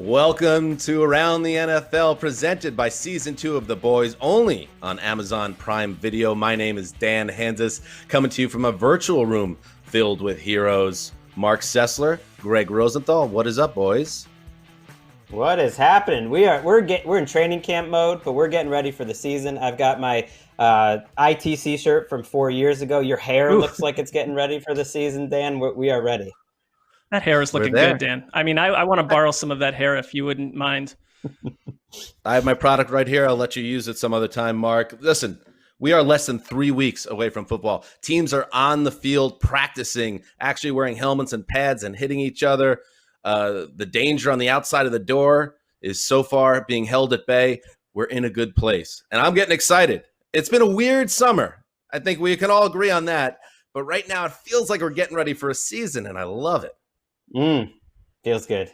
Welcome to Around the NFL, presented by Season 2 of The Boys, only on Amazon Prime Video. My name is Dan Hansis, coming to you from a virtual room filled with heroes. Mark Sessler, Greg Rosenthal. What is up, boys? What is happening? We're in training camp mode, but we're getting ready for the season. I've got my ITC shirt from 4 years ago. Your hair looks like it's getting ready for the season, Dan. We are ready. That hair is looking good, Dan. I mean, I want to borrow some of that hair if you wouldn't mind. I have my product right here. I'll let you use it some other time, Mark. Listen, we are less than 3 weeks away from football. Teams are on the field practicing, actually wearing helmets and pads and hitting each other. The danger on the outside of the door is so far being held at bay. We're in a good place, and I'm getting excited. It's been a weird summer. I think we can all agree on that. But right now, it feels like we're getting ready for a season, and I love it. Feels good.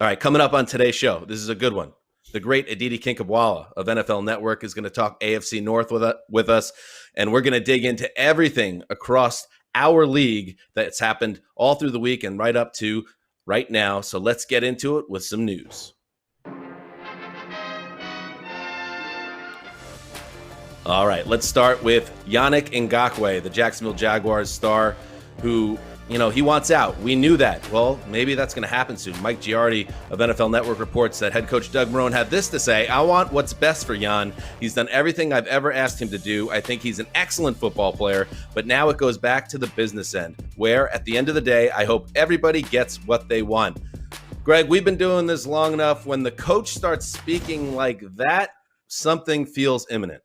All right, coming up on today's show, this is a good one. The great Aditi Kinkhabwala of NFL Network is going to talk AFC North with us, and we're going to dig into everything across our league that's happened all through the week and right up to right now. So let's get into it with some news. All right, let's start with Yannick Ngakoue, the Jacksonville Jaguars star, who, he wants out. We knew that. Well, maybe that's going to happen soon. Mike Giardi of NFL Network reports that head coach Doug Marrone had this to say: "I want what's best for Jan. He's done everything I've ever asked him to do. I think he's an excellent football player, but now it goes back to the business end, where at the end of the day, I hope everybody gets what they want." Greg, we've been doing this long enough. When the coach starts speaking like that, something feels imminent.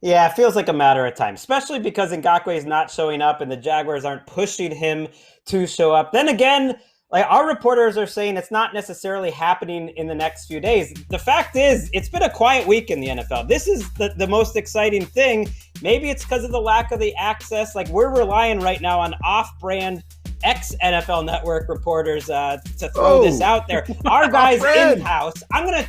Yeah, it feels like a matter of time, especially because Ngakoue is not showing up and the Jaguars aren't pushing him to show up. Then again, like our reporters are saying, it's not necessarily happening in the next few days. The fact is, it's been a quiet week in the NFL. This is the most exciting thing. Maybe it's because of the lack of the access. Like, we're relying right now on off-brand ex-NFL Network reporters to throw this out there. Our guys in-house, I'm gonna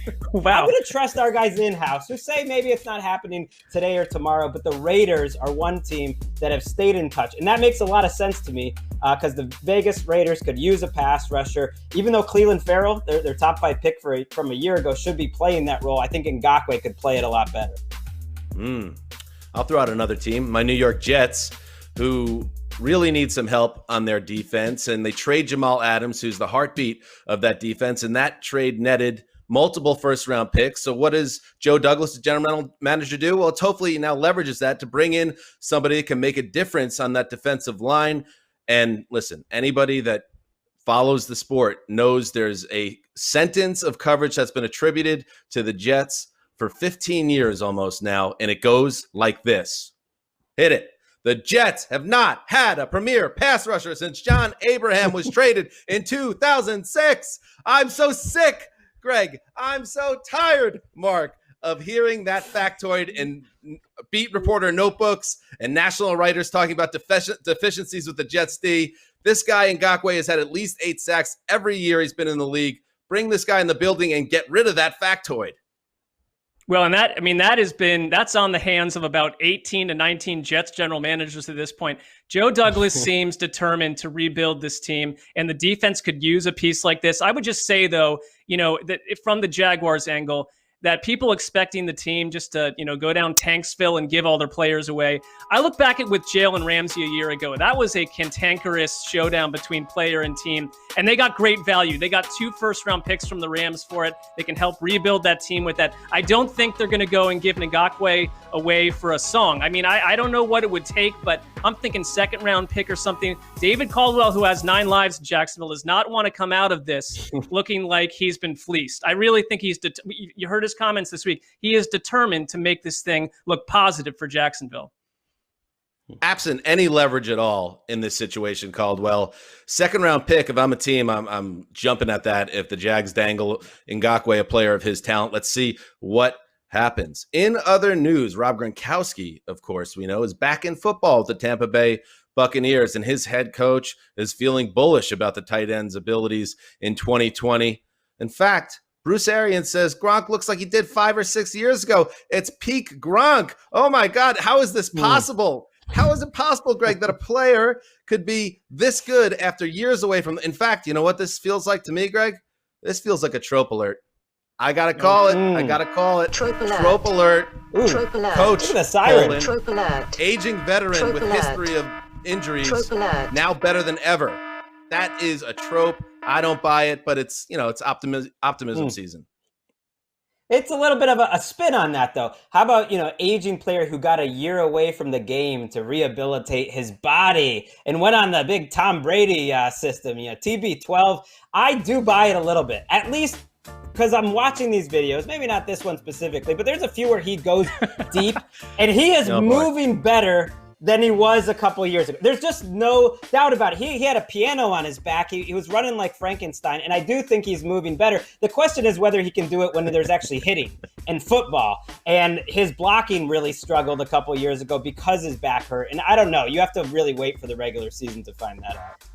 trust our guys in-house who say maybe it's not happening today or tomorrow, but the Raiders are one team that have stayed in touch. And that makes a lot of sense to me because the Vegas Raiders could use a pass rusher. Even though Clelin Ferrell, their top 5 pick from a year ago, should be playing that role, I think Ngakoue could play it a lot better. I'll throw out another team, my New York Jets, who really need some help on their defense, and they trade Jamal Adams, who's the heartbeat of that defense, and that trade netted multiple first-round picks. So what does Joe Douglas, the general manager, do? Well, it's hopefully he now leverages that to bring in somebody that can make a difference on that defensive line. And listen, anybody that follows the sport knows there's a sentence of coverage that's been attributed to the Jets for 15 years almost now, and it goes like this. Hit it. The Jets have not had a premier pass rusher since John Abraham was traded in 2006. I'm so sick, Greg. I'm so tired, Mark, of hearing that factoid in beat reporter notebooks and national writers talking about deficiencies with the Jets D. This guy, Ngakoue, has had at least 8 sacks every year he's been in the league. Bring this guy in the building and get rid of that factoid. Well, and that's on the hands of about 18 to 19 Jets general managers at this point. Joe Douglas seems determined to rebuild this team, and the defense could use a piece like this. I would just say, though, that from the Jaguars angle, that people expecting the team just to, go down Tanksville and give all their players away. I look back with Jalen Ramsey a year ago. That was a cantankerous showdown between player and team, and they got great value. They got 2 first-round picks from the Rams for it. They can help rebuild that team with that. I don't think they're going to go and give Ngakoue away for a song. I mean, I don't know what it would take, but I'm thinking second-round pick or something. David Caldwell, who has 9 lives in Jacksonville, does not want to come out of this looking like he's been fleeced. I really think you heard his comments this week. He is determined to make this thing look positive for Jacksonville. Absent any leverage at all in this situation, Caldwell, second round pick. If I'm a team, I'm jumping at that. If the Jags dangle Ngakoue, a player of his talent, let's see what happens. In other news, Rob Gronkowski, of course, we know, is back in football with the Tampa Bay Buccaneers, and his head coach is feeling bullish about the tight end's abilities in 2020. In fact, Bruce Arians says Gronk looks like he did 5 or 6 years ago. It's peak Gronk. Oh my God, how is this possible? How is it possible, Greg, that a player could be this good after years away from? In fact, you know what this feels like to me, Greg? This feels like a trope alert. I gotta call it. I gotta call it. Trope alert. Trope alert. Trope alert. Coach, Look at the siren. Poland, Trope alert. aging veteran Trope with alert. history of injuries, Trope alert. now better than ever. That is a trope. I don't buy it, but it's it's optimism season. It's a little bit of a spin on that, though. How about, aging player who got a year away from the game to rehabilitate his body and went on the big Tom Brady system, TB12. I do buy it a little bit, at least because I'm watching these videos, maybe not this one specifically, but there's a few where he goes deep and he is moving better than he was a couple years ago. There's just no doubt about it. He had a piano on his back. He was running like Frankenstein, and I do think he's moving better. The question is whether he can do it when there's actually hitting and football. And his blocking really struggled a couple years ago because his back hurt. And I don't know. You have to really wait for the regular season to find that out.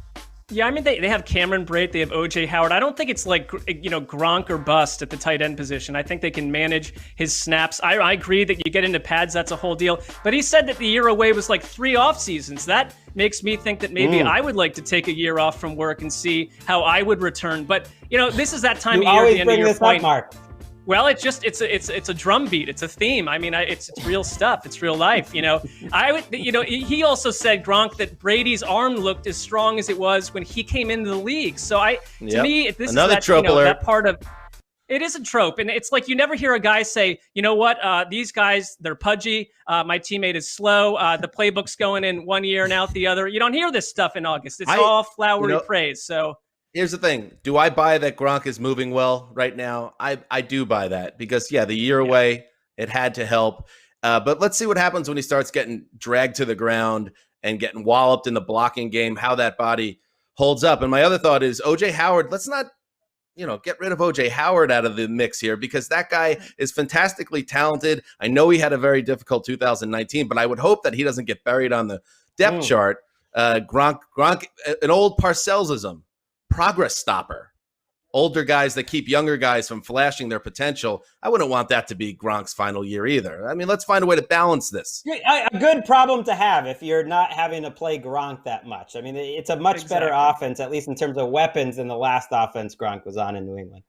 Yeah, I mean, they have Cameron Brate, they have O.J. Howard. I don't think it's like, Gronk or bust at the tight end position. I think they can manage his snaps. I agree that you get into pads, that's a whole deal. But he said that the year away was like 3 off seasons. That makes me think that maybe I would like to take a year off from work and see how I would return. But, this is that time of year at the end of your point. Mark. Well, it's a drum beat. It's a theme. I mean, it's real stuff. It's real life. He also said, Gronk, that Brady's arm looked as strong as it was when he came into the league. So to me, this Another is that, trope alert. that part of. It is a trope, and it's like you never hear a guy say, you know what, these guys, they're pudgy. My teammate is slow. The playbook's going in one ear and out the other. You don't hear this stuff in August. It's all flowery praise. So. Here's the thing. Do I buy that Gronk is moving well right now? I do buy that because, the year away, it had to help. But let's see what happens when he starts getting dragged to the ground and getting walloped in the blocking game, how that body holds up. And my other thought is O.J. Howard, let's not, get rid of O.J. Howard out of the mix here because that guy is fantastically talented. I know he had a very difficult 2019, but I would hope that he doesn't get buried on the depth chart. Gronk, an old Parcells-ism. Progress stopper. Older guys that keep younger guys from flashing their potential. I wouldn't want that to be Gronk's final year either. I mean, let's find a way to balance this. A good problem to have if you're not having to play Gronk that much. I mean, it's a much better offense, at least in terms of weapons, than the last offense Gronk was on in New England.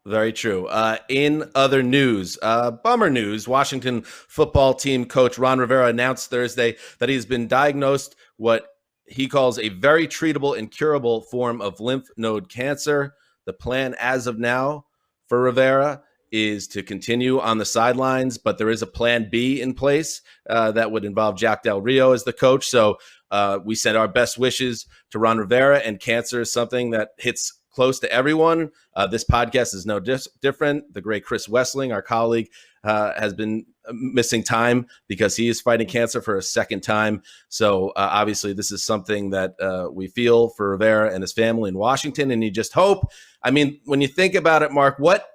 Very true. In other news, bummer news, Washington football team coach Ron Rivera announced Thursday that he's been diagnosed what he calls a very treatable and curable form of lymph node cancer. The plan as of now for Rivera is to continue on the sidelines, but there is a plan B in place that would involve Jack Del Rio as the coach. So we send our best wishes to Ron Rivera, and cancer is something that hits close to everyone. This podcast is no different. The great Chris Wessling, our colleague, has been missing time because he is fighting cancer for a second time. So obviously this is something that we feel for Rivera and his family in Washington. And you just hope, I mean, when you think about it, Mark, what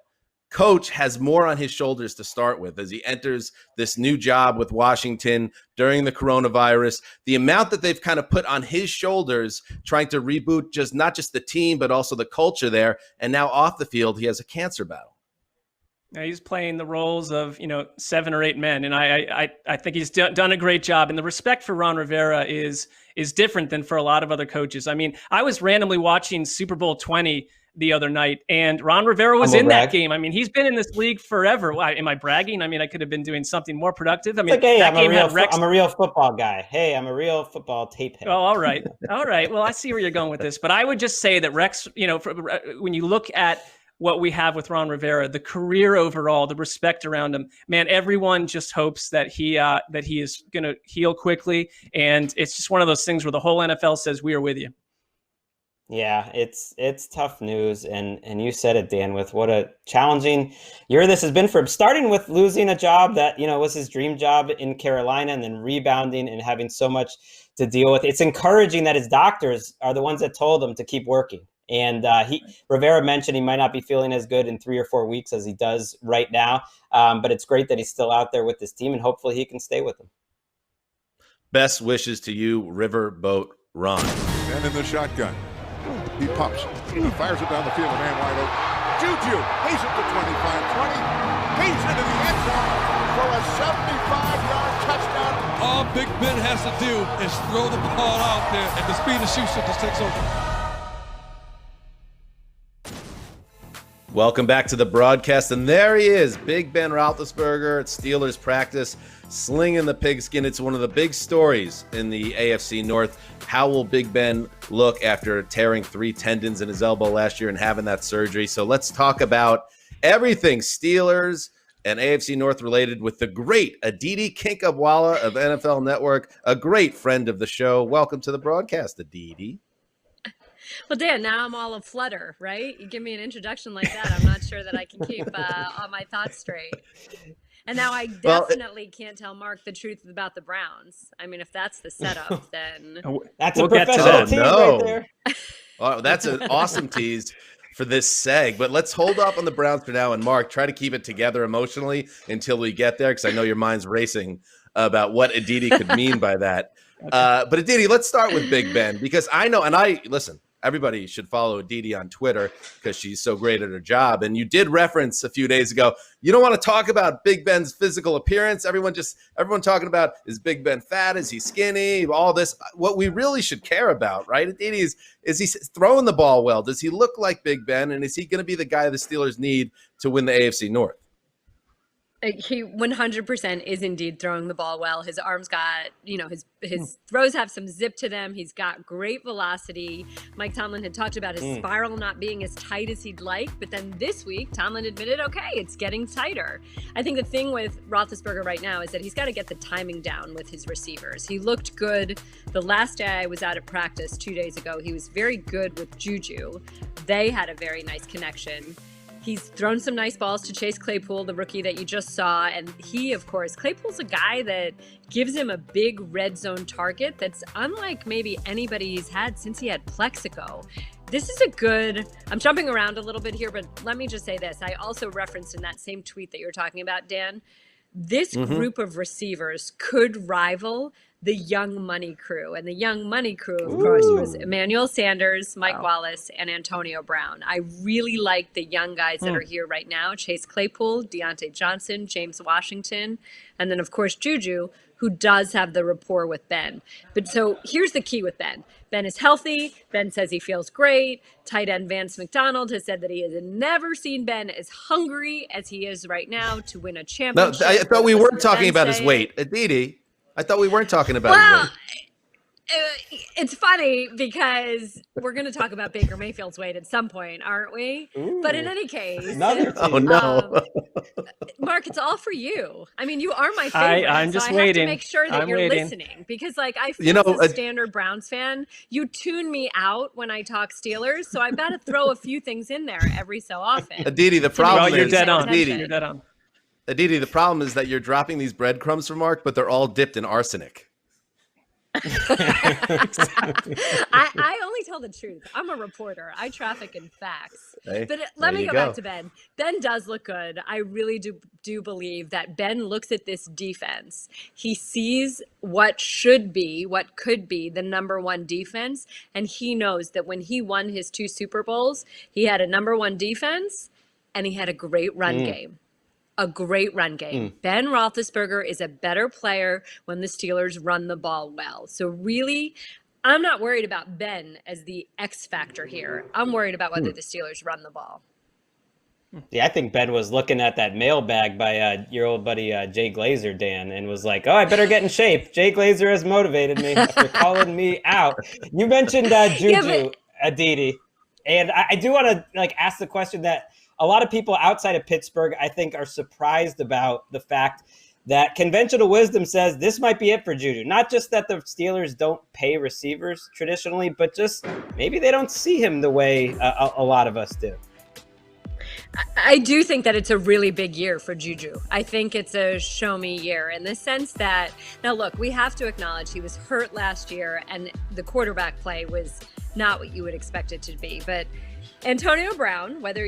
coach has more on his shoulders to start with as he enters this new job with Washington during the coronavirus? The amount that they've kind of put on his shoulders trying to reboot not just the team, but also the culture there. And now off the field, he has a cancer battle. Yeah, he's playing the roles of, 7 or 8 men. And I think he's done a great job. And the respect for Ron Rivera is different than for a lot of other coaches. I mean, I was randomly watching Super Bowl 20 the other night, and Ron Rivera was in that game. I mean, he's been in this league forever. Why, am I bragging? I mean, I could have been doing something more productive. I mean, okay, I'm a real football guy. Hey, I'm a real football tape head. Oh, all right. All right. Well, I see where you're going with this, but I would just say that Rex, when you look at what we have with Ron Rivera, the career overall, the respect around him, man, everyone just hopes that he is going to heal quickly. And it's just one of those things where the whole NFL says, we are with you. Yeah, it's tough news, and you said it, Dan, with what a challenging year this has been for him, starting with losing a job that, was his dream job in Carolina, and then rebounding and having so much to deal with. It's encouraging that his doctors are the ones that told him to keep working. And Rivera mentioned he might not be feeling as good in 3 or 4 weeks as he does right now, but it's great that he's still out there with this team, and hopefully he can stay with them. Best wishes to you, Riverboat Ron. And in the shotgun. He pops, fires it down the field, a man wide open. Juju, he's at the 25-20. He's into the end zone for a 75-yard touchdown. All Big Ben has to do is throw the ball out there, and the speed of Schuster just takes over. Welcome back to the broadcast, and there he is, Big Ben Roethlisberger at Steelers practice, slinging the pigskin. It's one of the big stories in the AFC North. How will Big Ben look after tearing 3 tendons in his elbow last year and having that surgery? So let's talk about everything Steelers and AFC North related with the great Aditi Kinkhabwala of NFL Network, a great friend of the show. Welcome to the broadcast, Aditi. Well, Dan, now I'm all aflutter, right? You give me an introduction like that, I'm not sure that I can keep all my thoughts straight. And now I definitely can't tell Mark the truth about the Browns. I mean, if that's the setup, then that's a professional team right there. Oh, that's an awesome tease for this seg. But let's hold up on the Browns for now. And Mark, try to keep it together emotionally until we get there, because I know your mind's racing about what Aditi could mean by that. Okay. But Aditi, let's start with Big Ben, because I know, and listen, everybody should follow Aditi on Twitter because she's so great at her job. And you did reference a few days ago, you don't want to talk about Big Ben's physical appearance. Everyone talking about, is Big Ben fat? Is he skinny? All this. What we really should care about, right, Aditi, is he throwing the ball well? Does he look like Big Ben? And is he going to be the guy the Steelers need to win the AFC North? He 100% is indeed throwing the ball well. His arms got, his throws have some zip to them. He's got great velocity. Mike Tomlin had talked about his spiral not being as tight as he'd like, but then this week, Tomlin admitted, okay, it's getting tighter. I think the thing with Roethlisberger right now is that he's got to get the timing down with his receivers. He looked good. The last day I was out at practice 2 days ago, he was very good with Juju. They had a very nice connection. He's thrown some nice balls to Chase Claypool, the rookie that you just saw. And he, of course, Claypool's a guy that gives him a big red zone target that's unlike maybe anybody he's had since he had Plexico. This is I'm jumping around a little bit here, but let me just say this. I also referenced in that same tweet that you were talking about, Dan, this group of receivers could rival the Young Money crew. And the Young Money crew, of course, was Emmanuel Sanders, Mike Wallace, and Antonio Brown. I really like the young guys that are here right now. Chase Claypool, Deontay Johnson, James Washington, and then, of course, Juju, who does have the rapport with Ben. But so here's the key with Ben. Ben is healthy. Ben says he feels great. Tight end Vance McDonald has said that he has never seen Ben as hungry as he is right now to win a championship. No, I thought we weren't talking about his weight. Aditi, I thought we weren't talking about his weight. It's funny because we're going to talk about Baker Mayfield's weight at some point, aren't we? Ooh. But in any case, oh no, Mark, it's all for you. I mean, you are my favorite. I'm just so I waiting. have to make sure that you're listening, because, like, I feel as a standard Browns fan, you tune me out when I talk Steelers, so I've got to throw a few things in there every so often. Aditi, the problem you're is dead on. Aditi, You're dead on. Aditi, the problem is that you're dropping these breadcrumbs for Mark, but they're all dipped in arsenic. I only tell the truth. I'm a reporter. I traffic in facts. Hey, but let me go back to Ben. Ben does look good. I really do believe that Ben looks at this defense. He sees what could be the number one defense, and he knows that when he won his 2 Super Bowls, he had a number one defense and he had a great run game. A great run game. Ben Roethlisberger is a better player when the Steelers run the ball well. So really, I'm not worried about Ben as the X factor here. I'm worried about whether the Steelers run the ball. Yeah, I think Ben was looking at that mailbag by your old buddy Jay Glazer, Dan, and was like, "Oh, I better get in shape." Jay Glazer has motivated me after calling me out. You mentioned Juju, Aditi, and I do want to ask the question that a lot of people outside of Pittsburgh, I think, are surprised about the fact that conventional wisdom says this might be it for Juju. Not just that the Steelers don't pay receivers traditionally, but just maybe they don't see him the way a lot of us do. I do think that it's a really big year for Juju. I think it's a show me year in the sense that, now look, we have to acknowledge he was hurt last year and the quarterback play was not what you would expect it to be. But Antonio Brown, whether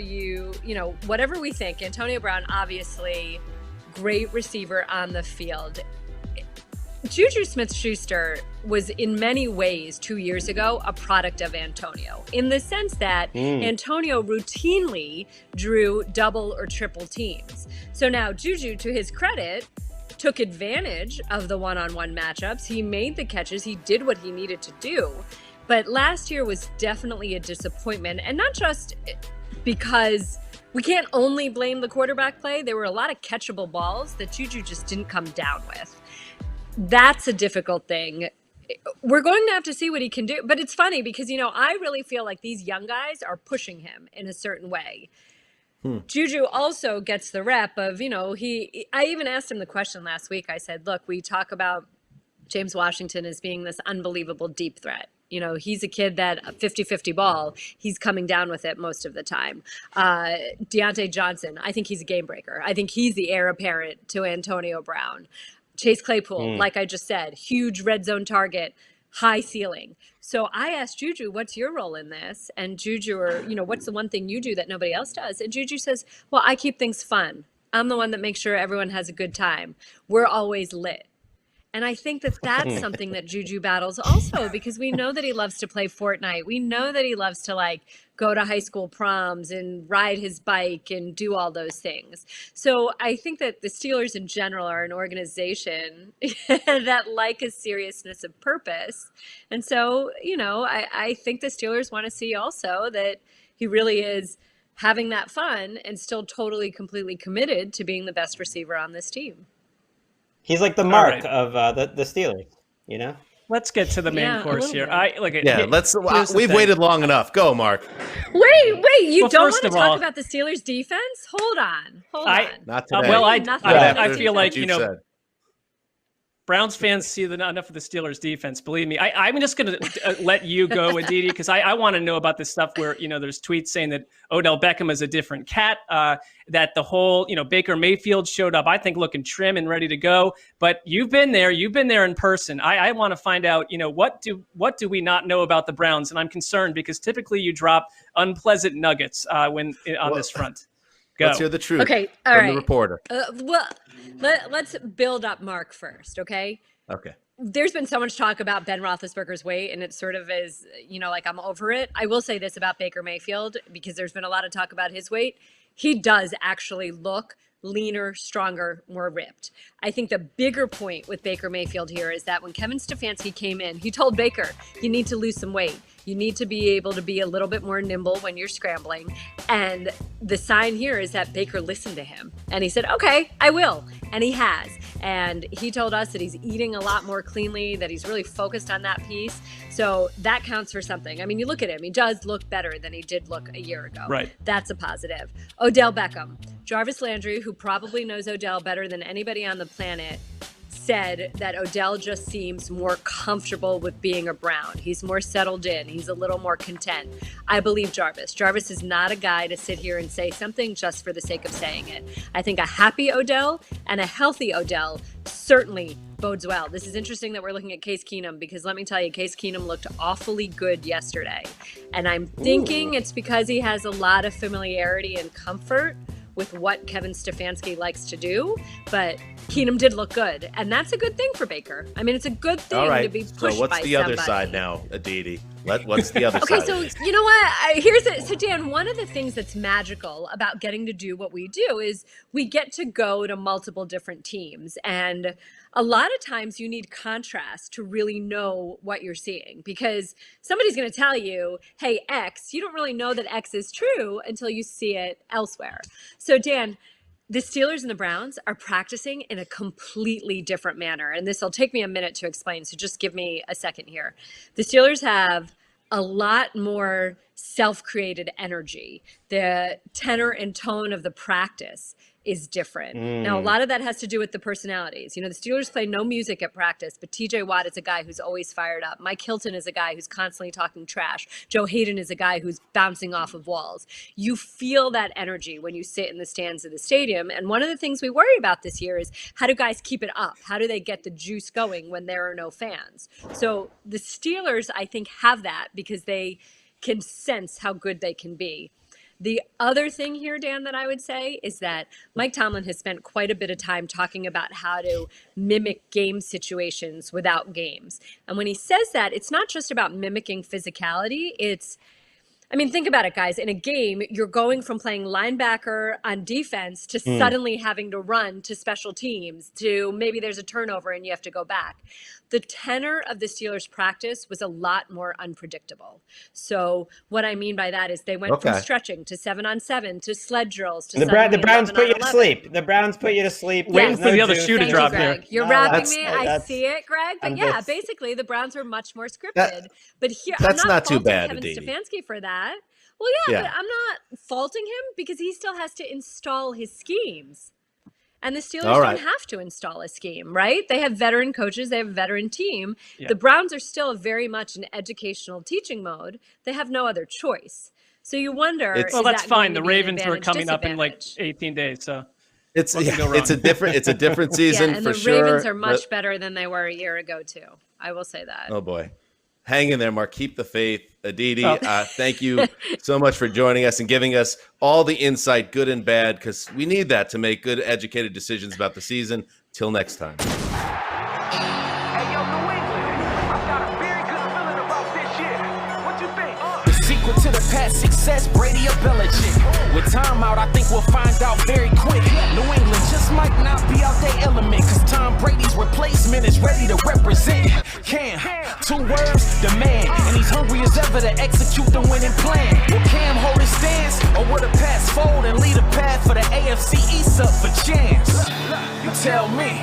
whatever we think, Antonio Brown, obviously great receiver on the field. Juju Smith-Schuster was in many ways 2 years ago a product of Antonio, in the sense that Antonio routinely drew double or triple teams. So now Juju, to his credit, took advantage of the one-on-one matchups. He made the catches. He did what he needed to do. But last year was definitely a disappointment, and not just because we can't only blame the quarterback play. There were a lot of catchable balls that Juju just didn't come down with. That's a difficult thing. We're going to have to see what he can do. But it's funny because, I really feel like these young guys are pushing him in a certain way. Juju also gets the rep of, I even asked him the question last week. I said, look, we talk about James Washington as being this unbelievable deep threat. He's a kid that a 50-50 ball, he's coming down with it most of the time. Deontay Johnson, I think he's a game breaker. I think he's the heir apparent to Antonio Brown. Chase Claypool, like I just said, huge red zone target, high ceiling. So I asked Juju, what's your role in this? And Juju, what's the one thing you do that nobody else does? And Juju says, well, I keep things fun. I'm the one that makes sure everyone has a good time. We're always lit. And I think that that's something that Juju battles also, because we know that he loves to play Fortnite. We know that he loves to go to high school proms and ride his bike and do all those things. So I think that the Steelers in general are an organization that like a seriousness of purpose. And so, I think the Steelers want to see also that he really is having that fun and still totally, completely committed to being the best receiver on this team. He's like the Mark of the Steelers, Let's get to the main course here. We've waited long enough. Go, Mark. Wait! You don't want to talk about the Steelers' defense? Hold on. Not today. I feel like Browns fans see enough of the Steelers defense. Believe me, I'm just going to let you go, Aditi, because I want to know about this stuff where, there's tweets saying that Odell Beckham is a different cat, that the whole, Baker Mayfield showed up, I think, looking trim and ready to go. But you've been there in person. I want to find out, what do we not know about the Browns? And I'm concerned because typically you drop unpleasant nuggets on this front. Go. Let's hear the truth from the reporter. Let's build up Mark first, okay? Okay. There's been so much talk about Ben Roethlisberger's weight, and it sort of is, I'm over it. I will say this about Baker Mayfield, because there's been a lot of talk about his weight. He does actually look leaner, stronger, more ripped. I think the bigger point with Baker Mayfield here is that when Kevin Stefanski came in, he told Baker, you need to lose some weight. You need to be able to be a little bit more nimble when you're scrambling. And the sign here is that Baker listened to him. And he said, okay, I will. And he has. And he told us that he's eating a lot more cleanly, that he's really focused on that piece. So that counts for something. I mean, you look at him, he does look better than he did look a year ago. Right. That's a positive. Odell Beckham. Jarvis Landry, who probably knows Odell better than anybody on the planet, said that Odell just seems more comfortable with being a Brown. He's more settled in. He's a little more content. I believe Jarvis. Jarvis is not a guy to sit here and say something just for the sake of saying it. I think a happy Odell and a healthy Odell certainly bodes well. This is interesting that we're looking at Case Keenum, because let me tell you, Case Keenum looked awfully good yesterday. And I'm thinking it's because he has a lot of familiarity and comfort with what Kevin Stefanski likes to do, but Keenum did look good, and that's a good thing for Baker. I mean, it's a good thing to be pushed by somebody. So what's the other side now, Aditi? What's the other side? Okay, so you know what? So Dan, one of the things that's magical about getting to do what we do is we get to go to multiple different teams, and a lot of times you need contrast to really know what you're seeing, because somebody's going to tell you, hey, X, you don't really know that X is true until you see it elsewhere. So Dan, the Steelers and the Browns are practicing in a completely different manner. And this will take me a minute to explain, so just give me a second here. The Steelers have a lot more self-created energy. The tenor and tone of the practice is different. Now, a lot of that has to do with the personalities. The Steelers play no music at practice, but TJ Watt is a guy who's always fired up. Mike Hilton is a guy who's constantly talking trash. Joe Hayden is a guy who's bouncing off of walls. You feel that energy when you sit in the stands of the stadium. And one of the things we worry about this year is, how do guys keep it up? How do they get the juice going when there are no fans? So the Steelers, I think, have that because they can sense how good they can be. The other thing here, Dan, that I would say is that Mike Tomlin has spent quite a bit of time talking about how to mimic game situations without games. And when he says that, it's not just about mimicking physicality. It's I mean, think about it, guys. In a game, you're going from playing linebacker on defense to suddenly having to run to special teams, to maybe there's a turnover and you have to go back. The tenor of the Steelers' practice was a lot more unpredictable. So what I mean by that is they went from stretching to 7-on-7 to sled drills to the Browns put you to sleep. The Browns put you to sleep. Waiting for the other shoe to drop here. You're wrapping me. I see it, Greg. But yeah, basically the Browns were much more scripted. But here, that's I'm not too bad, Kevin Stefanski for that. Well, yeah, but I'm not faulting him because he still has to install his schemes. And the Steelers don't have to install a scheme, right? They have veteran coaches. They have a veteran team. Yeah. The Browns are still very much in educational teaching mode. They have no other choice. So you wonder. Well, that's fine. The Ravens are coming up in like 18 days. So it's a different season and for the sure. Ravens are much better than they were a year ago, too. I will say that. Oh, boy. Hang in there, Mark. Keep the faith. Aditi, thank you so much for joining us and giving us all the insight, good and bad, because we need that to make good, educated decisions about the season. Till next time. Hey, yo, New England, I've got a very good feeling about this year. What you think? The sequel to the past success, Brady or Belichick. With time out, I think we'll find out very quick. New England just might not be out their element, because Tom Brady's replacement is ready to represent. Cam, 2 words, the man, and he's hungry as ever to execute the winning plan. Will Cam hold his stance, or will the pass fold and lead a path for the AFC East up for chance? You tell me.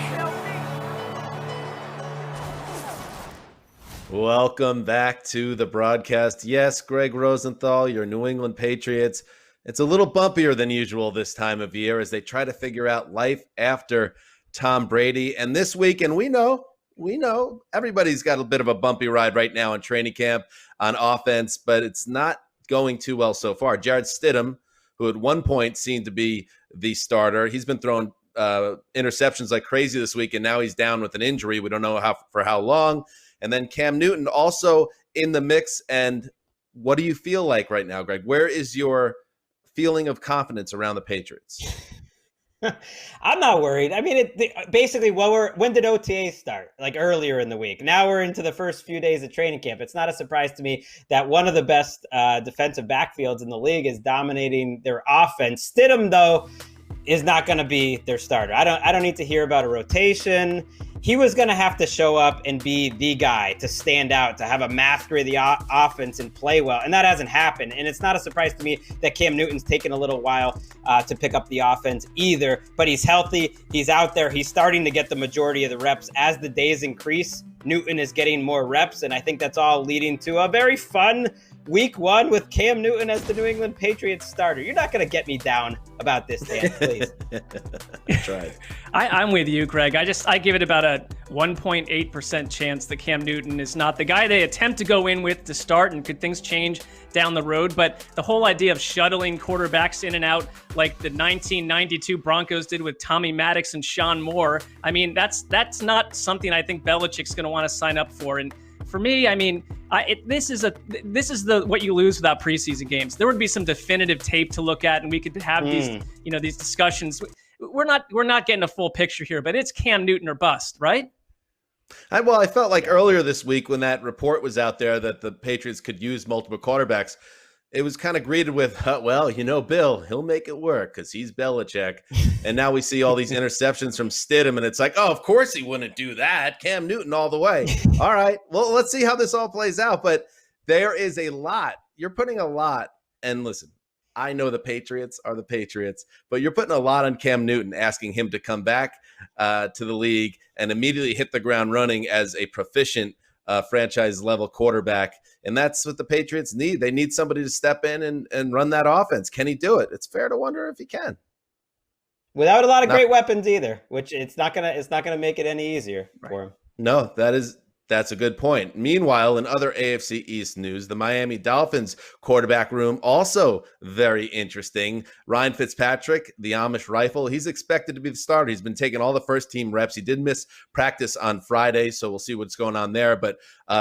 Welcome back to the broadcast. Yes, Greg Rosenthal, your New England Patriots. It's a little bumpier than usual this time of year as they try to figure out life after Tom Brady. And this week, and we know everybody's got a bit of a bumpy ride right now in training camp on offense, but it's not going too well so far. Jarrett Stidham, who at one point seemed to be the starter, he's been throwing interceptions like crazy this week, and now he's down with an injury. We don't know for how long. And then Cam Newton also in the mix. And what do you feel like right now, Greg? Where is your feeling of confidence around the Patriots? I'm not worried. I mean, basically, when did OTA start? Like earlier in the week. Now we're into the first few days of training camp. It's not a surprise to me that one of the best defensive backfields in the league is dominating their offense. Stidham, though, is not going to be their starter. I don't need to hear about a rotation. He was going to have to show up and be the guy to stand out, to have a mastery of the offense and play well. And that hasn't happened. And it's not a surprise to me that Cam Newton's taken a little while to pick up the offense either. But he's healthy. He's out there. He's starting to get the majority of the reps. As the days increase, Newton is getting more reps. And I think that's all leading to a very fun Week 1 with Cam Newton as the New England Patriots starter. You're not going to get me down about this, Dan, please. That's right. I'm with you, Greg. I give it about a 1.8% chance that Cam Newton is not the guy they attempt to go in with to start, and could things change down the road. But the whole idea of shuttling quarterbacks in and out like the 1992 Broncos did with Tommy Maddox and Sean Moore, I mean, that's not something I think Belichick's going to want to sign up for. And for me, I mean, this is what you lose without preseason games. There would be some definitive tape to look at, and we could have these discussions. We're not getting a full picture here, but it's Cam Newton or bust, right? I felt like earlier this week when that report was out there that the Patriots could use multiple quarterbacks, it was kind of greeted with, Bill, he'll make it work because he's Belichick. And now we see all these interceptions from Stidham, and it's like, oh, of course he wouldn't do that. Cam Newton all the way. All right, well, let's see how this all plays out. But there is a lot. You're putting a lot. And listen, I know the Patriots are the Patriots, but you're putting a lot on Cam Newton, asking him to come back to the league and immediately hit the ground running as a proficient franchise-level quarterback. And that's what the Patriots need. They need somebody to step in and run that offense. Can he do it? It's fair to wonder if he can. Without a lot of great weapons either, which it's not gonna make it any easier for him. No, that's a good point. Meanwhile, in other AFC East news, the Miami Dolphins quarterback room also very interesting. Ryan Fitzpatrick, the Amish rifle, he's expected to be the starter. He's been taking all the first team reps. He did miss practice on Friday, so we'll see what's going on there. But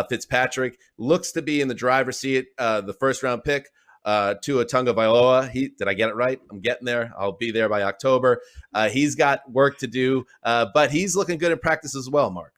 Fitzpatrick looks to be in the driver's seat, the first round pick. Tua Tagovailoa. Did I get it right? I'm getting there. I'll be there by October. He's got work to do, but he's looking good in practice as well, Mark.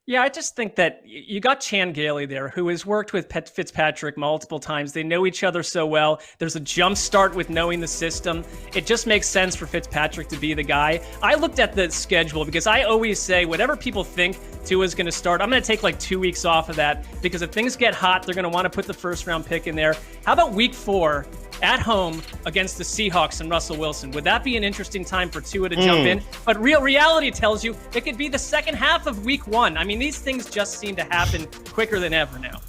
Yeah, I just think that you got Chan Gailey there, who has worked with Fitzpatrick multiple times. They know each other so well. There's a jump start with knowing the system. It just makes sense for Fitzpatrick to be the guy. I looked at the schedule because I always say whatever people think Tua's going to start, I'm going to take like 2 weeks off of that because if things get hot, they're going to want to put the first round pick in there. How about week 4? At home against the Seahawks and Russell Wilson? Would that be an interesting time for Tua to jump in? But reality tells you it could be the second half of week 1. I mean, these things just seem to happen quicker than ever now.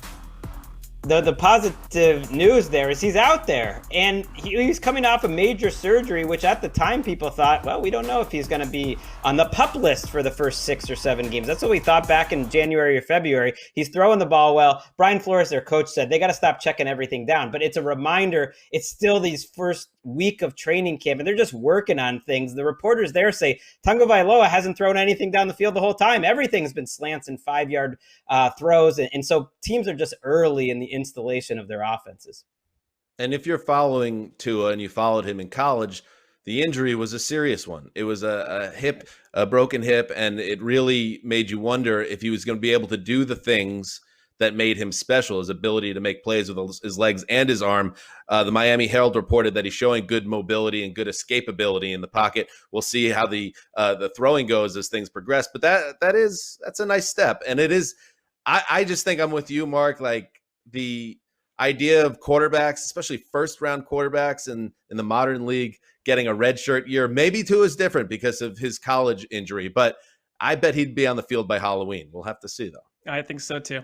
The positive news there is he's out there, and he's coming off a major surgery, which at the time people thought, well, we don't know if he's going to be on the PUP list for the first 6 or 7 games. That's what we thought back in January or February. He's throwing the ball well. Brian Flores, their coach, said they got to stop checking everything down. But it's a reminder, it's still these first week of training camp, and they're just working on things. The reporters there say Tagovailoa hasn't thrown anything down the field the whole time. Everything's been slants and 5-yard throws. And so teams are just early in the installation of their offenses. And if you're following Tua and you followed him in college, the injury was a serious one. It was a broken hip, and it really made you wonder if he was going to be able to do the things that made him special, his ability to make plays with his legs and his arm. The Miami Herald reported that he's showing good mobility and good escapability in the pocket. We'll see how the throwing goes as things progress, but that's a nice step. And it is, I just think I'm with you, Mark, like the idea of quarterbacks, especially first-round quarterbacks in the modern league, getting a redshirt year. Maybe Tua is different because of his college injury, but I bet he'd be on the field by Halloween. We'll have to see, though. I think so, too.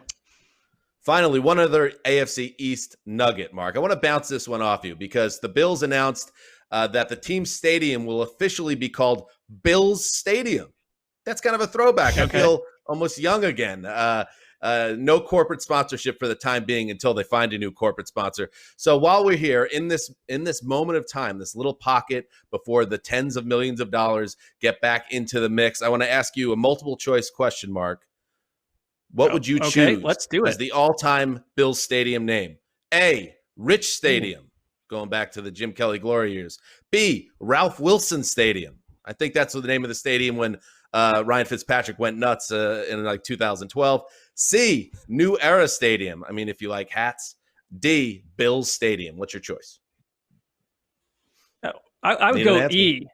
Finally, one other AFC East nugget, Mark. I want to bounce this one off you because the Bills announced that the team stadium will officially be called Bills Stadium. That's kind of a throwback. Okay. I feel almost young again. No corporate sponsorship for the time being until they find a new corporate sponsor. So while we're here in this moment of time, this little pocket before the tens of millions of dollars get back into the mix, I want to ask you a multiple choice question, Mark. What would you choose let's do it. as the all-time Bills Stadium name? A, Rich Stadium, going back to the Jim Kelly glory years. B, Ralph Wilson Stadium. I think that's the name of the stadium when Ryan Fitzpatrick went nuts in like 2012. C, New Era Stadium. I mean, if you like hats. D, Bills Stadium. What's your choice? I would go E.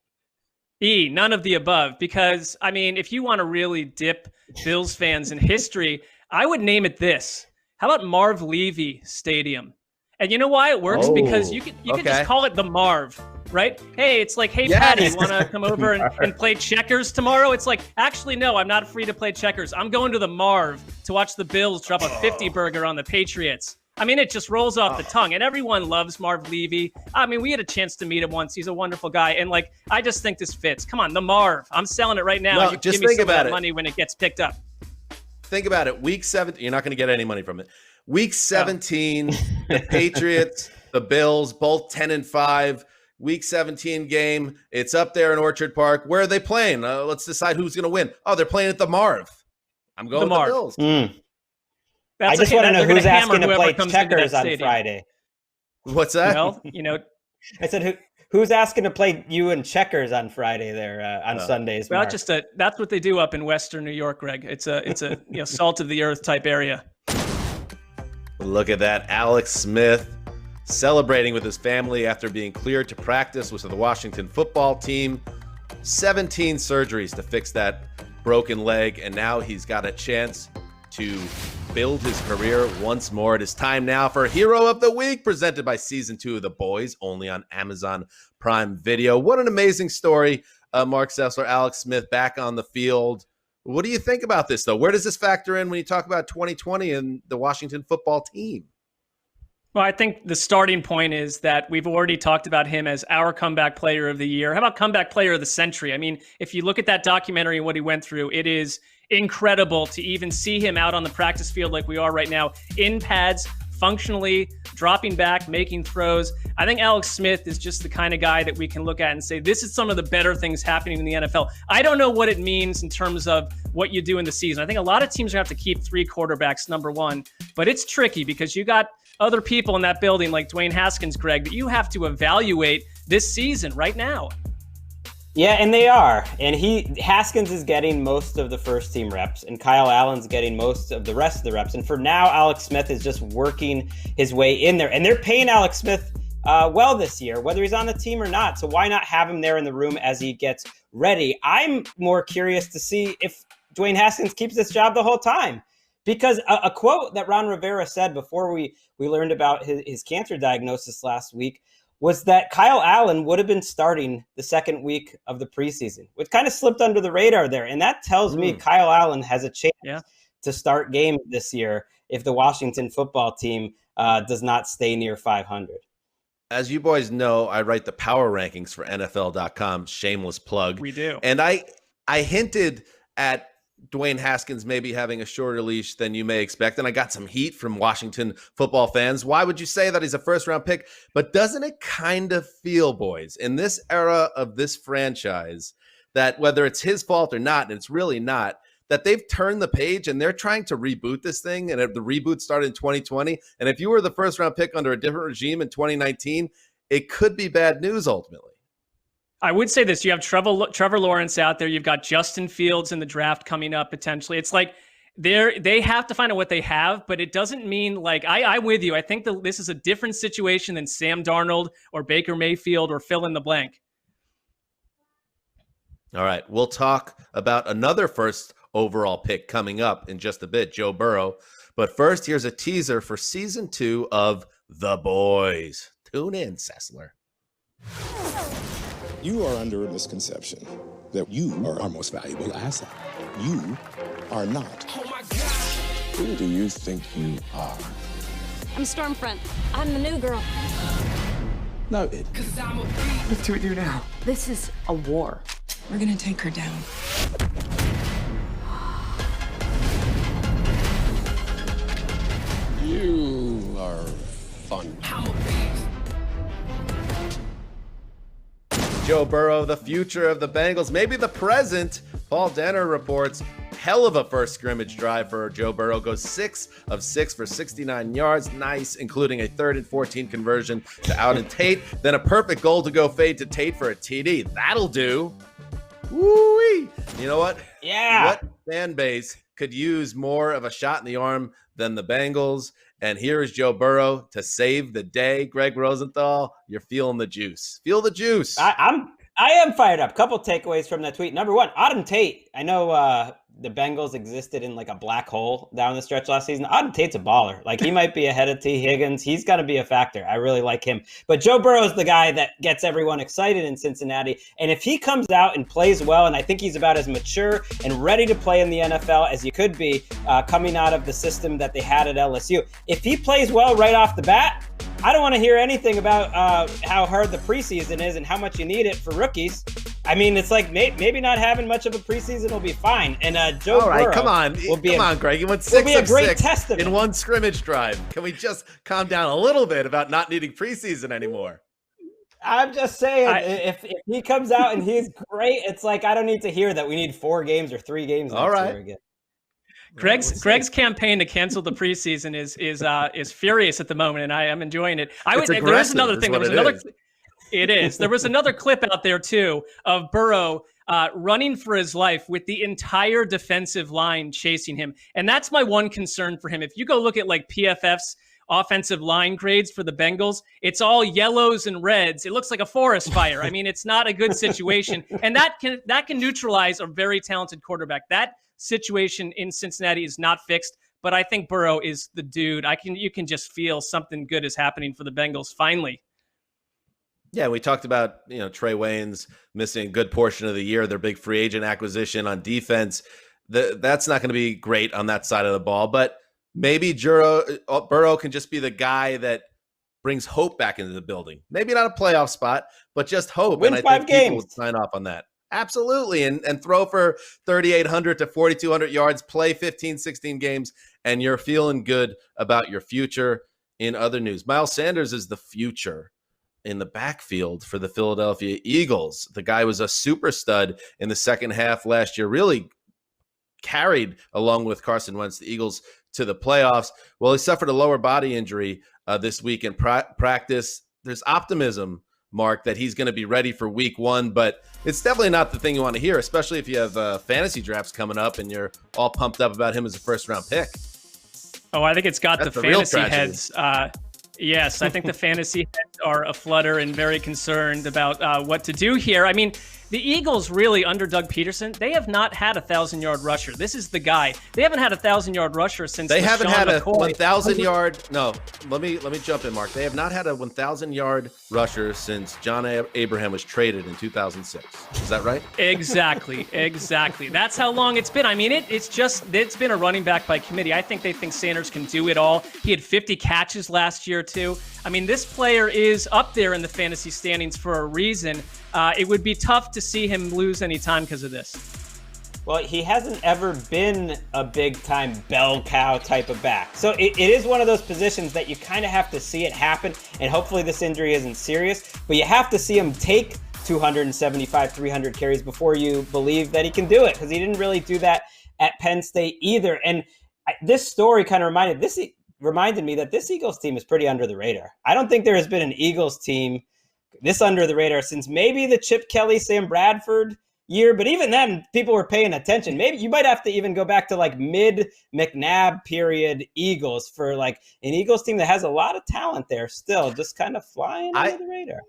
E, none of the above, because, I mean, if you want to really dip Bills fans in history, I would name it this. How about Marv Levy Stadium? And you know why it works? Because you can just call it the Marv, right? Hey, it's like, hey, Patty, you want to come over and play checkers tomorrow? It's like, actually, no, I'm not free to play checkers. I'm going to the Marv to watch the Bills drop a 50 burger on the Patriots. I mean, it just rolls off the tongue, and everyone loves Marv Levy. I mean, we had a chance to meet him once. He's a wonderful guy, and like, I just think this fits. Come on, the Marv. I'm selling it right now. No, you just give me think some of about that it. money when it gets picked up. Think about it. Week 7, you're not going to get any money from it. Week 17, the Patriots, the Bills, both 10-5. Week 17 game. It's up there in Orchard Park. Where are they playing? Let's decide who's going to win. Oh, they're playing at the Marv. I'm going with the Bills. I just want to know who's asking to play checkers on Friday. What's that? Well, I said who's asking to play you and checkers on Friday there on Sundays. Well, that's what they do up in Western New York, Greg. It's a salt of the earth type area. Look at that, Alex Smith celebrating with his family after being cleared to practice with the Washington football team. 17 surgeries to fix that broken leg, and now he's got a chance to build his career once more. It is time now for Hero of the Week, presented by Season 2 of The Boys, only on Amazon Prime Video. What an amazing story. Mark Sessler, Alex Smith back on the field. What do you think about this, though? Where does this factor in when you talk about 2020 and the Washington football team? Well, I think the starting point is that we've already talked about him as our comeback player of the year. How about comeback player of the century? I mean, if you look at that documentary and what he went through, it is incredible to even see him out on the practice field like we are right now, in pads, functionally, dropping back, making throws. I think Alex Smith is just the kind of guy that we can look at and say, this is some of the better things happening in the NFL. I don't know what it means in terms of what you do in the season. I think a lot of teams are going to have to keep 3 quarterbacks, number one, but it's tricky because you got other people in that building like Dwayne Haskins, Greg, that you have to evaluate this season right now. Yeah, and they are. And Haskins is getting most of the first team reps, and Kyle Allen's getting most of the rest of the reps. And for now, Alex Smith is just working his way in there. And they're paying Alex Smith well this year, whether he's on the team or not. So why not have him there in the room as he gets ready? I'm more curious to see if Dwayne Haskins keeps this job the whole time. Because a quote that Ron Rivera said before we learned about his cancer diagnosis last week was that Kyle Allen would have been starting the second week of the preseason, which kind of slipped under the radar there. And that tells me Kyle Allen has a chance to start games this year if the Washington football team does not stay near 500. As you boys know, I write the power rankings for NFL.com. Shameless plug. We do. And I hinted at Dwayne Haskins maybe having a shorter leash than you may expect. And I got some heat from Washington football fans. Why would you say that he's a first-round pick? But doesn't it kind of feel, boys, in this era of this franchise, that whether it's his fault or not, and it's really not, that they've turned the page and they're trying to reboot this thing, and the reboot started in 2020. And if you were the first-round pick under a different regime in 2019, it could be bad news ultimately. I would say this. You have Trevor Lawrence out there. You've got Justin Fields in the draft coming up potentially. It's like they have to find out what they have, but it doesn't mean like I'm with you. I think this is a different situation than Sam Darnold or Baker Mayfield or fill in the blank. All right. We'll talk about another first overall pick coming up in just a bit, Joe Burrow. But first, here's a teaser for season 2 of The Boys. Tune in, Sessler. You are under a misconception that you are our most valuable asset. You are not. Oh my God. Who do you think you are? I'm Stormfront. I'm the new girl. No, What do we do now? This is a war. We're gonna take her down. You are fun. Joe Burrow, the future of the Bengals, maybe the present. Paul Denner reports hell of a first scrimmage drive for Joe Burrow. Goes 6 of 6 for 69 yards. Nice, including a 3rd and 14 conversion to Auden Tate. Then a perfect goal to go fade to Tate for a TD. That'll do. Woo-wee. You know what? Yeah. What fan base could use more of a shot in the arm than the Bengals? And here is Joe Burrow to save the day. Greg Rosenthal, you're feeling the juice. Feel the juice. I am fired up. Couple takeaways from that tweet. Number one, Auden Tate. I know the Bengals existed in like a black hole down the stretch last season. Auden Tate's a baller. Like he might be ahead of T. Higgins. He's going to be a factor. I really like him. But Joe Burrow is the guy that gets everyone excited in Cincinnati. And if he comes out and plays well, and I think he's about as mature and ready to play in the NFL as you could be coming out of the system that they had at LSU. If he plays well right off the bat, I don't want to hear anything about how hard the preseason is and how much you need it for rookies. I mean, it's like maybe not having much of a preseason will be fine. And Joe All right, Burrow come on, Greg. You went 6 of 6 in one scrimmage drive. Can we just calm down a little bit about not needing preseason anymore? I'm just saying, if he comes out and he's great, it's like I don't need to hear that we need 4 games or 3 games next year again. Greg's campaign to cancel the preseason is furious at the moment, and I am enjoying it. There was another thing. There was another clip out there too of Burrow running for his life with the entire defensive line chasing him, and that's my one concern for him. If you go look at like PFF's offensive line grades for the Bengals, it's all yellows and reds. It looks like a forest fire. I mean, it's not a good situation, and that can neutralize a very talented quarterback. That situation in Cincinnati is not fixed, but I think Burrow is the dude. You can just feel something good is happening for the Bengals finally. Yeah, we talked about, Trey Waynes missing a good portion of the year, their big free agent acquisition on defense. That's not going to be great on that side of the ball, but maybe Burrow can just be the guy that brings hope back into the building. Maybe not a playoff spot, but just hope. Win and 5 I think games. people would sign off on that. Absolutely. And throw for 3,800 to 4,200 yards, play 15, 16 games, and you're feeling good about your future. In other news, Miles Sanders is the future in the backfield for the Philadelphia Eagles. The guy was a super stud in the second half last year, really carried along with Carson Wentz the Eagles to the playoffs. Well, he suffered a lower body injury this week in practice. There's optimism Mark, that he's going to be ready for week 1, but it's definitely not the thing you want to hear, especially if you have fantasy drafts coming up and you're all pumped up about him as a first-round pick. Oh, I think it's got That's the real fantasy tragedy. heads. Yes, I think the fantasy heads are aflutter and very concerned about what to do here. I mean, the Eagles really, under Doug Peterson, they have not had a 1,000-yard rusher. This is the guy. They haven't had a 1,000-yard rusher since They haven't had a McCoy. 1,000-yard. No, let me jump in, Mark. They have not had a 1,000-yard rusher since John Abraham was traded in 2006. Is that right? Exactly. That's how long it's been. I mean, it's been a running back by committee. I think they think Sanders can do it all. He had 50 catches last year too. I mean, this player is up there in the fantasy standings for a reason. It would be tough to see him lose any time because of this. Well, he hasn't ever been a big-time bell cow type of back. So it is one of those positions that you kind of have to see it happen, and hopefully this injury isn't serious, but you have to see him take 275, 300 carries before you believe that he can do it, because he didn't really do that at Penn State either. And this story kind of reminded me that this Eagles team is pretty under the radar. I don't think there has been an Eagles team this under the radar since maybe the Chip Kelly, Sam Bradford year, but even then people were paying attention. Maybe you might have to even go back to like mid McNabb period Eagles for like an Eagles team that has a lot of talent there still, just kind of flying under the radar.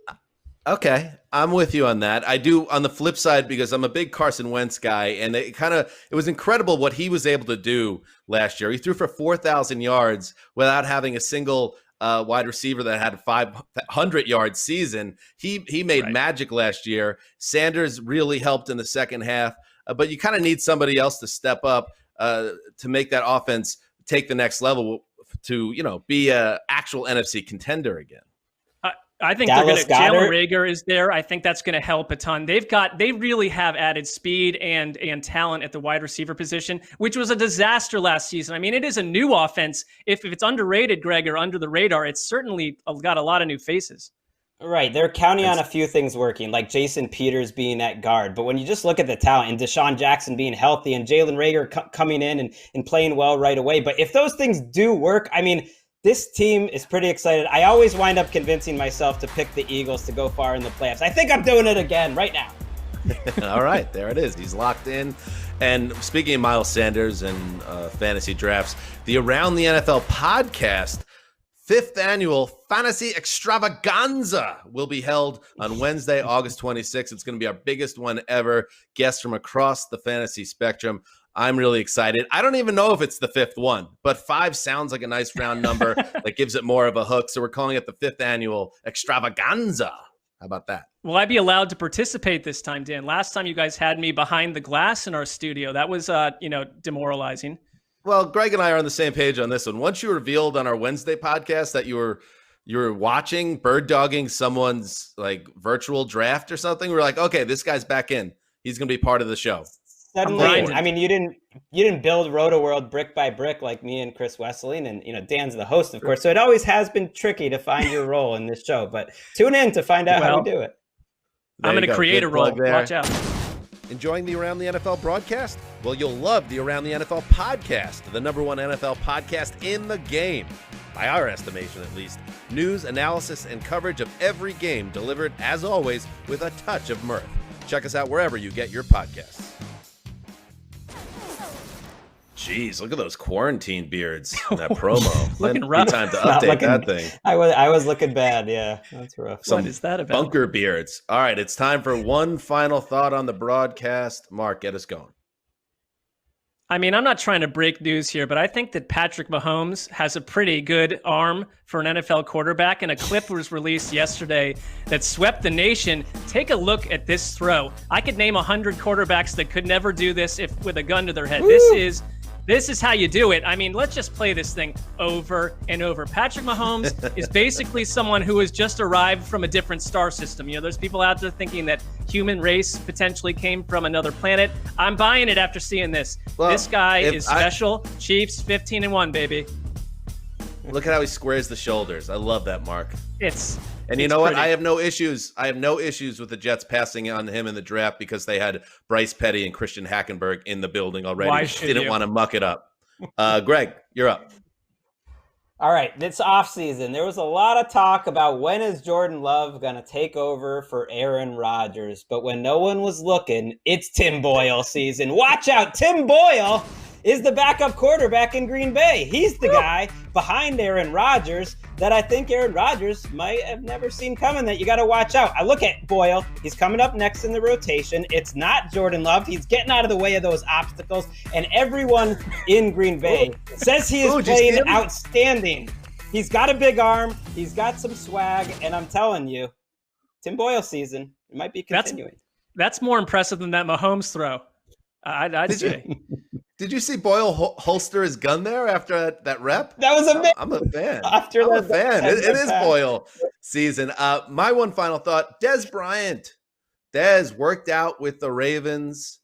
Okay, I'm with you on that. I do on the flip side because I'm a big Carson Wentz guy, and it was incredible what he was able to do last year. He threw for 4,000 yards without having a single wide receiver that had a 500-yard season. He made magic last year. Sanders really helped in the second half, but you kind of need somebody else to step up to make that offense take the next level to be a actual NFC contender again. I think Jalen Reagor is there. I think that's going to help a ton. They really have added speed and talent at the wide receiver position, which was a disaster last season. I mean, it is a new offense. If it's underrated, Greg, or under the radar, it's certainly got a lot of new faces. Right. They're counting on a few things working, like Jason Peters being at guard. But when you just look at the talent and Deshaun Jackson being healthy and Jalen Reagor coming in and playing well right away. But if those things do work, I mean, this team is pretty excited. I always wind up convincing myself to pick the Eagles to go far in the playoffs. I think I'm doing it again right now. All right, there it is. He's locked in. And speaking of Miles Sanders and fantasy drafts, the Around the NFL podcast, 5th annual Fantasy Extravaganza will be held on Wednesday, August 26th. It's going to be our biggest one ever. Guests from across the fantasy spectrum. I'm really excited. I don't even know if it's the 5th one, but 5 sounds like a nice round number that gives it more of a hook. So we're calling it the 5th annual Extravaganza. How about that? Will I be allowed to participate this time, Dan? Last time you guys had me behind the glass in our studio. That was, demoralizing. Well, Greg and I are on the same page on this one. Once you revealed on our Wednesday podcast that you were watching bird dogging someone's like virtual draft or something, we were like, okay, this guy's back in. He's going to be part of the show. Suddenly, I mean, you didn't build Roto World brick by brick like me and Chris Wesseling, and Dan's the host, of course. So it always has been tricky to find your role in this show. But tune in to find out how we do it. I'm going to create a role. Watch out. Enjoying the Around the NFL broadcast? Well, you'll love the Around the NFL podcast, the #1 NFL podcast in the game, by our estimation at least. News, analysis, and coverage of every game delivered, as always, with a touch of mirth. Check us out wherever you get your podcasts. Jeez, look at those quarantine beards in that promo. Looking rough. Time to update that thing. I was looking bad. Yeah, that's rough. What is that about? Bunker beards. All right, it's time for one final thought on the broadcast. Mark, get us going. I mean, I'm not trying to break news here, but I think that Patrick Mahomes has a pretty good arm for an NFL quarterback, and a clip was released yesterday that swept the nation. Take a look at this throw. I could name 100 quarterbacks that could never do this with a gun to their head. Woo! This is how you do it. I mean, let's just play this thing over and over. Patrick Mahomes is basically someone who has just arrived from a different star system. There's people out there thinking that human race potentially came from another planet. I'm buying it after seeing this. Well, this guy is special. Chiefs 15-1, baby. Look at how he squares the shoulders. I love that, Mark. And you know what? Pretty. I have no issues. I have no issues with the Jets passing on him in the draft because they had Bryce Petty and Christian Hackenberg in the building already. Why should Didn't you? want to muck it up. Greg, you're up. All right, this offseason, there was a lot of talk about when is Jordan Love going to take over for Aaron Rodgers. But when no one was looking, it's Tim Boyle season. Watch out, Tim Boyle is the backup quarterback in Green Bay. He's the guy behind Aaron Rodgers that I think Aaron Rodgers might have never seen coming, that you got to watch out. I look at Boyle. He's coming up next in the rotation. It's not Jordan Love. He's getting out of the way of those obstacles. And everyone in Green Bay says he is playing outstanding. He's got a big arm. He's got some swag. And I'm telling you, Tim Boyle season, it might be continuing. That's more impressive than that Mahomes throw. I'd say. Did you see Boyle holster his gun there after that rep? That was amazing. I'm a fan. I'm a fan. It is Boyle season. My one final thought, Dez Bryant. Dez worked out with the Ravens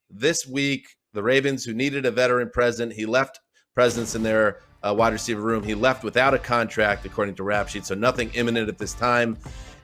this week. The Ravens, who needed a veteran presence, he left presence in their wide receiver room. He left without a contract, according to Rap Sheet, so nothing imminent at this time.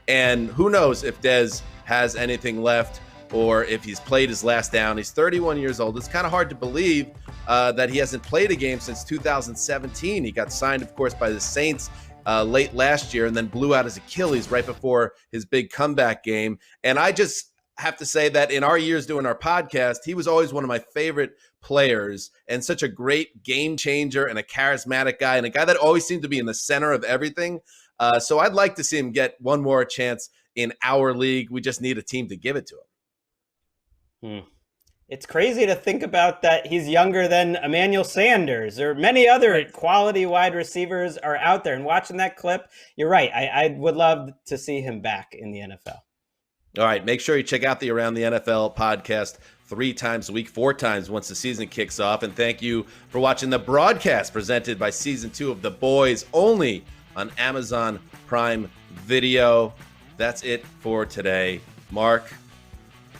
And who knows if Dez has anything left, or if he's played his last down. He's 31 years old. It's kind of hard to believe that he hasn't played a game since 2017. He got signed, of course, by the Saints late last year and then blew out his Achilles right before his big comeback game. And I just have to say that in our years doing our podcast, he was always one of my favorite players and such a great game changer and a charismatic guy and a guy that always seemed to be in the center of everything. So I'd like to see him get one more chance in our league. We just need a team to give it to him. It's crazy to think about that he's younger than Emmanuel Sanders or many other quality wide receivers are out there. And watching that clip, you're right. I would love to see him back in the NFL. All right. Make sure you check out the Around the NFL podcast 3 times a week, 4 times once the season kicks off. And thank you for watching the broadcast presented by Season 2 of The Boys, only on Amazon Prime Video. That's it for today. Mark,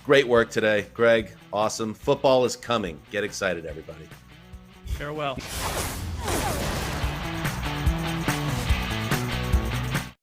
great work today. Greg, awesome. Football is coming. Get excited, everybody. Farewell.